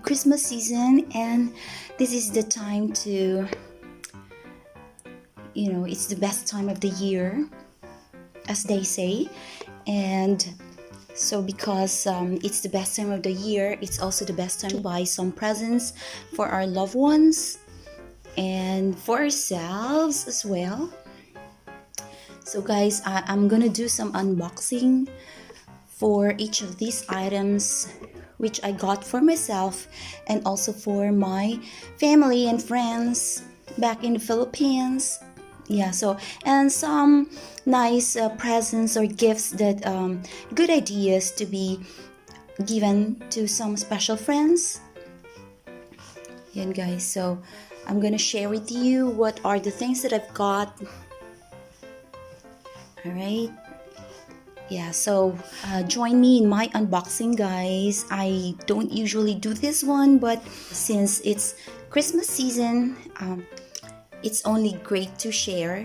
Christmas season, and this is the time to, it's the best time of the year, as they say. And so because it's the best time of the year, it's also the best time to buy some presents for our loved ones and for ourselves as well. So guys, I'm gonna do some unboxing for each of these items which I got for myself and also for my family and friends back in the Philippines. Yeah, so and some nice presents or gifts that good ideas to be given to some special friends. Yan guys, so I'm gonna share with you what are the things that I've got. Alright, yeah, so join me in my unboxing guys. I don't usually do this one, but since it's Christmas season, it's only great to share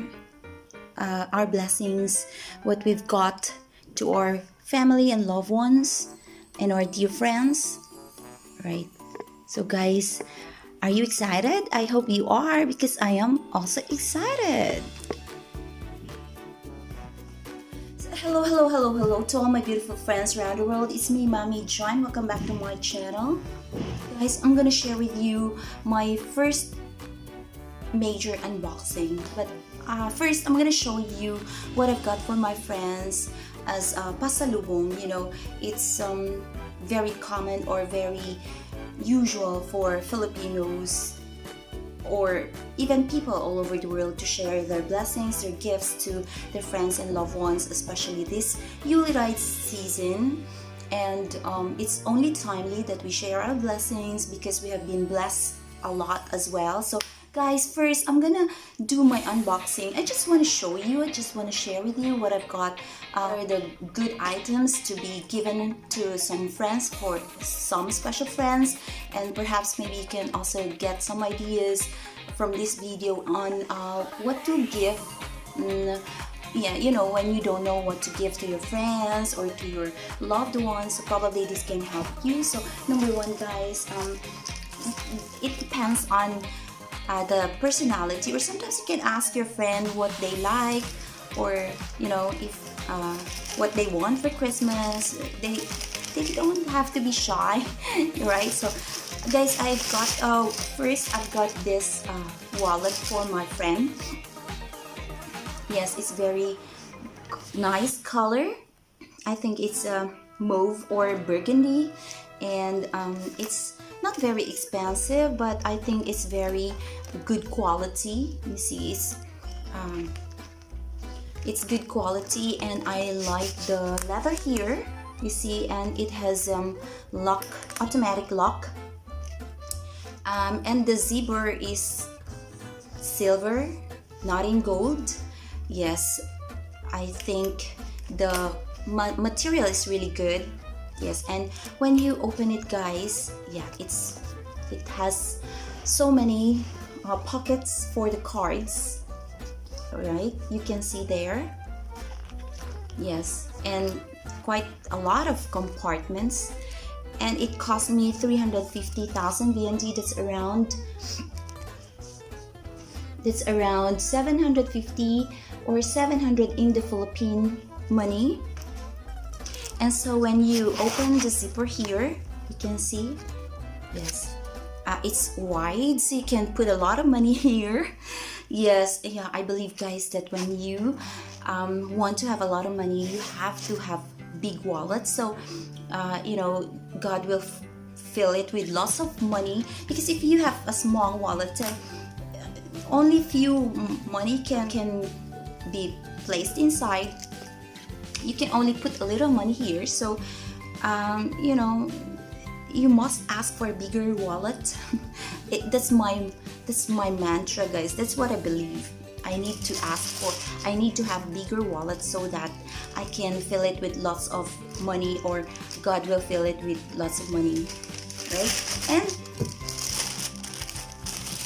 our blessings, what we've got to our family and loved ones and our dear friends. Right, so guys, are you excited? I hope you are, because I am also excited. Hello to all my beautiful friends around the world. It's me, Mommy John. Welcome back to my channel. Guys, I'm gonna share with you my first major unboxing. But first, I'm gonna show you what I've got for my friends as pasalubong. It's very common or very usual for Filipinos or even people all over the world to share their blessings, their gifts to their friends and loved ones, especially this Yuletide season. And it's only timely that we share our blessings because we have been blessed a lot as well. So guys, first I'm gonna do my unboxing. I just want to show you, I just want to share with you what I've got, the good items to be given to some friends, for some special friends, and perhaps maybe you can also get some ideas from this video on what to give. When you don't know what to give to your friends or to your loved ones, so probably this can help you. So number one guys, it depends on the personality, or sometimes you can ask your friend what they like, or if what they want for Christmas. They don't have to be shy, right? So guys, first I've got this wallet for my friend. Yes, it's very nice color. I think it's mauve or burgundy, and it's not very expensive, but I think it's very good quality. You see, it's good quality, and I like the leather here, you see, and it has automatic lock, and the zipper is silver, not in gold. Yes, I think the material is really good. Yes, and when you open it guys, yeah, it has so many pockets for the cards. Alright, you can see there. Yes, and quite a lot of compartments, and it cost me 350,000 VND. That's around 750 or 700 in the Philippine money. And so when you open the zipper here, you can see, yes, it's wide, so you can put a lot of money here. Yes, yeah, I believe guys that when you want to have a lot of money, you have to have big wallets. So God will fill it with lots of money, because if you have a small wallet, only few money can be placed inside. You can only put a little money here, so you must ask for a bigger wallet. That's my mantra guys. That's what I believe. I need to have bigger wallet so that I can fill it with lots of money, or God will fill it with lots of money, right? And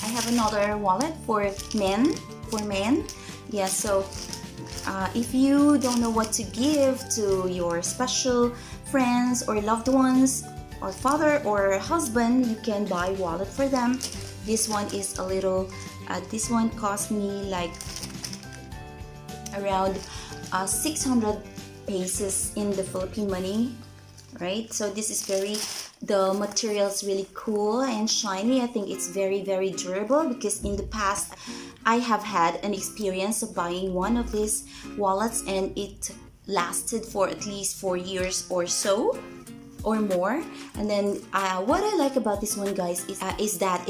I have another wallet for men. Yeah, so if you don't know what to give to your special friends or loved ones, or father or husband, you can buy wallet for them. This one is a little, this one cost me like around 600 pesos in the Philippine money, right? So this is very, the material is really cool and shiny. I think it's very, very durable because in the past I have had an experience of buying one of these wallets and it lasted for at least 4 years or so or more. And then what I like about this one, guys, is that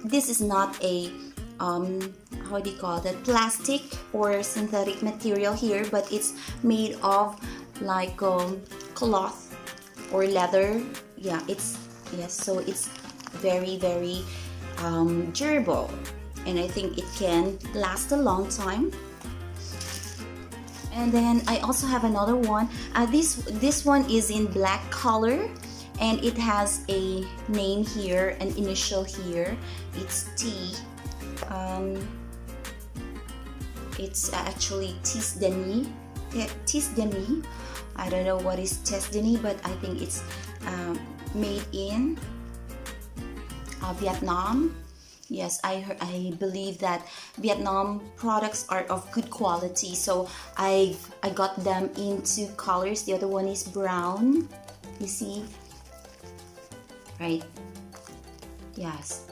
this is not a how do you call that, plastic or synthetic material here, but it's made of like cloth or leather. Yeah, it's, yes, so it's very, very durable, and I think it can last a long time. And then I also have another one. This one is in black color, and it has a name here, an initial here. It's T. It's actually Tisdeni. Tisdeni. I don't know what is Tisdeni, but I think it's made in Vietnam. Yes, I believe that Vietnam products are of good quality, so I got them in 2 colors. The other one is brown, you see, right? Yes.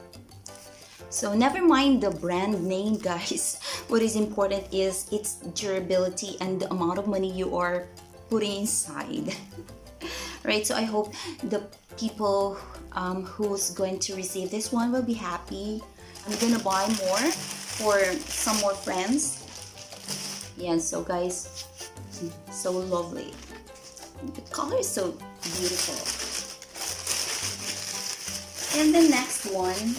So never mind the brand name, guys. What is important is its durability and the amount of money you are putting inside. Right, so I hope the people who's going to receive this one will be happy. I'm gonna buy more for some more friends. Yeah, so guys, so lovely. The color is so beautiful. And the next one,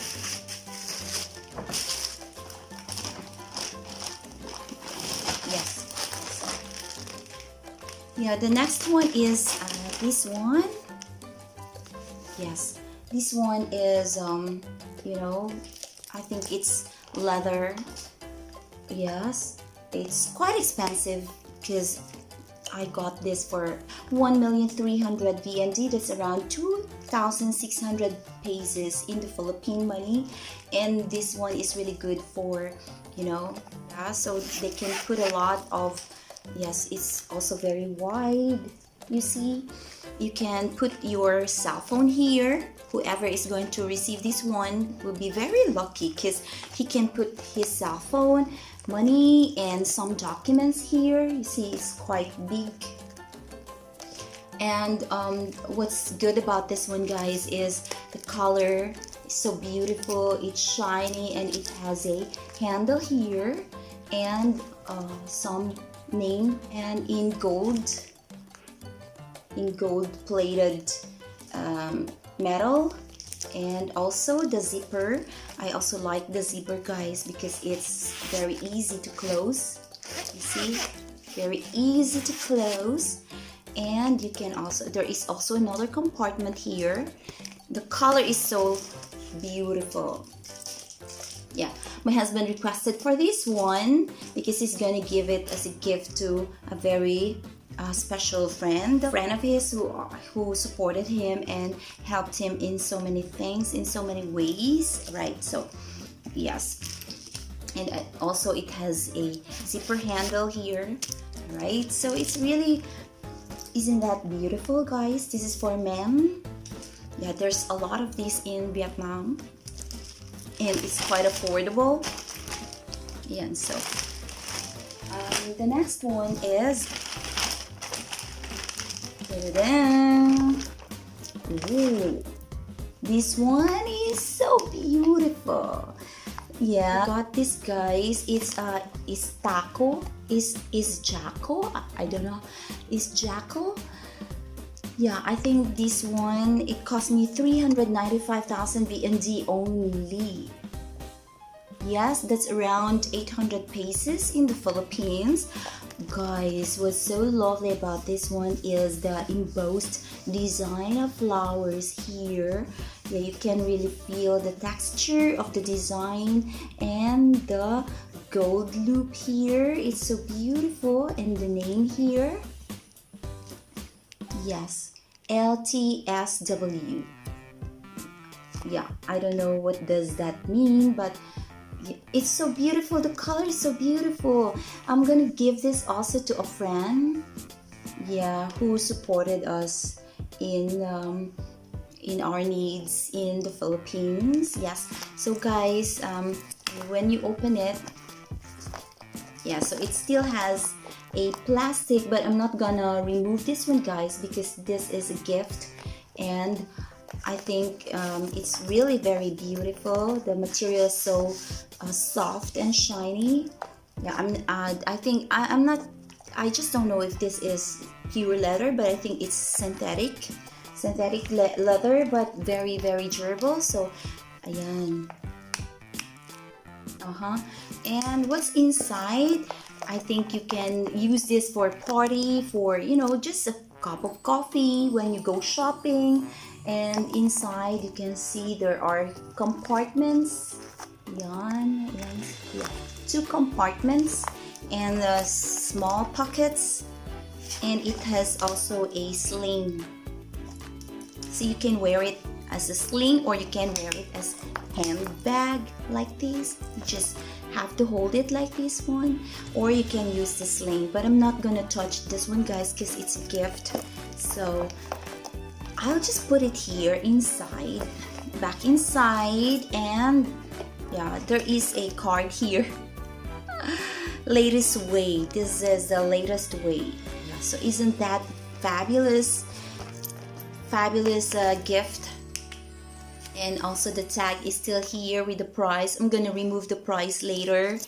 yes, yeah, the next one is this one. Yes, this one is you know, I think it's leather. Yes, it's quite expensive because I got this for 1,300,000 VND. That's around 2,600 pesos in the Philippine money. And this one is really good for, you know, yeah, so they can put a lot of, yes, it's also very wide. You see, you can put your cell phone here. Whoever is going to receive this one will be very lucky because he can put his cell phone, money, and some documents here. You see, it's quite big. And what's good about this one, guys, is the color is so beautiful. It's shiny and it has a handle here and some name, and in gold plated metal. And also the zipper, I also like the zipper, guys, because it's very easy to close. You see, very easy to close. And you can also, there is also another compartment here. The color is so beautiful. Yeah, my husband requested for this one because he's gonna give it as a gift to a very special friend, a friend of his who supported him and helped him in so many things, in so many ways, right? So yes, and also it has a zipper handle here, right? So it's really, isn't that beautiful, guys? This is for men. Yeah, there's a lot of these in Vietnam and it's quite affordable. Yeah, and so the next one is, ooh, this one is so beautiful. Yeah, I got this, guys. It's is taco, is Jacko, I don't know, is Jacko. Yeah, I think this one, it cost me 395,000 VND only. Yes, that's around 800 pesos in the Philippines. Guys, what's so lovely about this one is the embossed design of flowers here. Yeah, you can really feel the texture of the design and the gold loop here. It's so beautiful, and the name here. Yes, LTSW. Yeah, I don't know what does that mean, but it's so beautiful. The color is so beautiful. I'm gonna give this also to a friend, yeah, who supported us in our needs in the Philippines. Yes, so guys, when you open it, yeah, so it still has a plastic, but I'm not gonna remove this one, guys, because this is a gift, and I think it's really very beautiful. The material is so soft and shiny. Yeah, I'm not. I just don't know if this is pure leather, but I think it's synthetic leather, but very very durable. So, ayan. And what's inside? I think you can use this for party, for just a cup of coffee when you go shopping. And inside you can see there are compartments. Yan, yeah, 2 compartments and small pockets, and it has also a sling, so you can wear it as a sling or you can wear it as handbag like this. You just have to hold it like this one, or you can use the sling, but I'm not gonna touch this one, guys, because it's a gift. So I'll just put it here inside, back inside, and yeah, there is a card here. Latest way. This is the latest way. Yeah, so isn't that fabulous? Fabulous gift. And also the tag is still here with the price. I'm gonna remove the price later.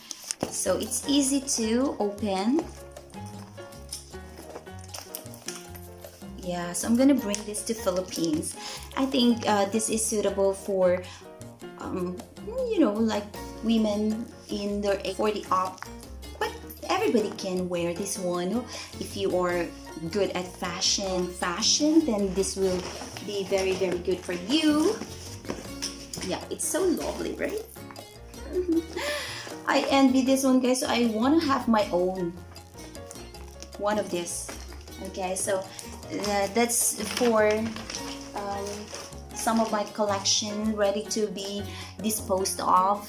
So it's easy to open. Yeah, so I'm gonna bring this to Philippines. I think this is suitable for like women in their 40 up, but everybody can wear this one. If you are good at fashion, then this will be very very good for you. Yeah, it's so lovely, right? I envy this one, guys, so I want to have my own one of this. Okay, so that's for some of my collection ready to be disposed of.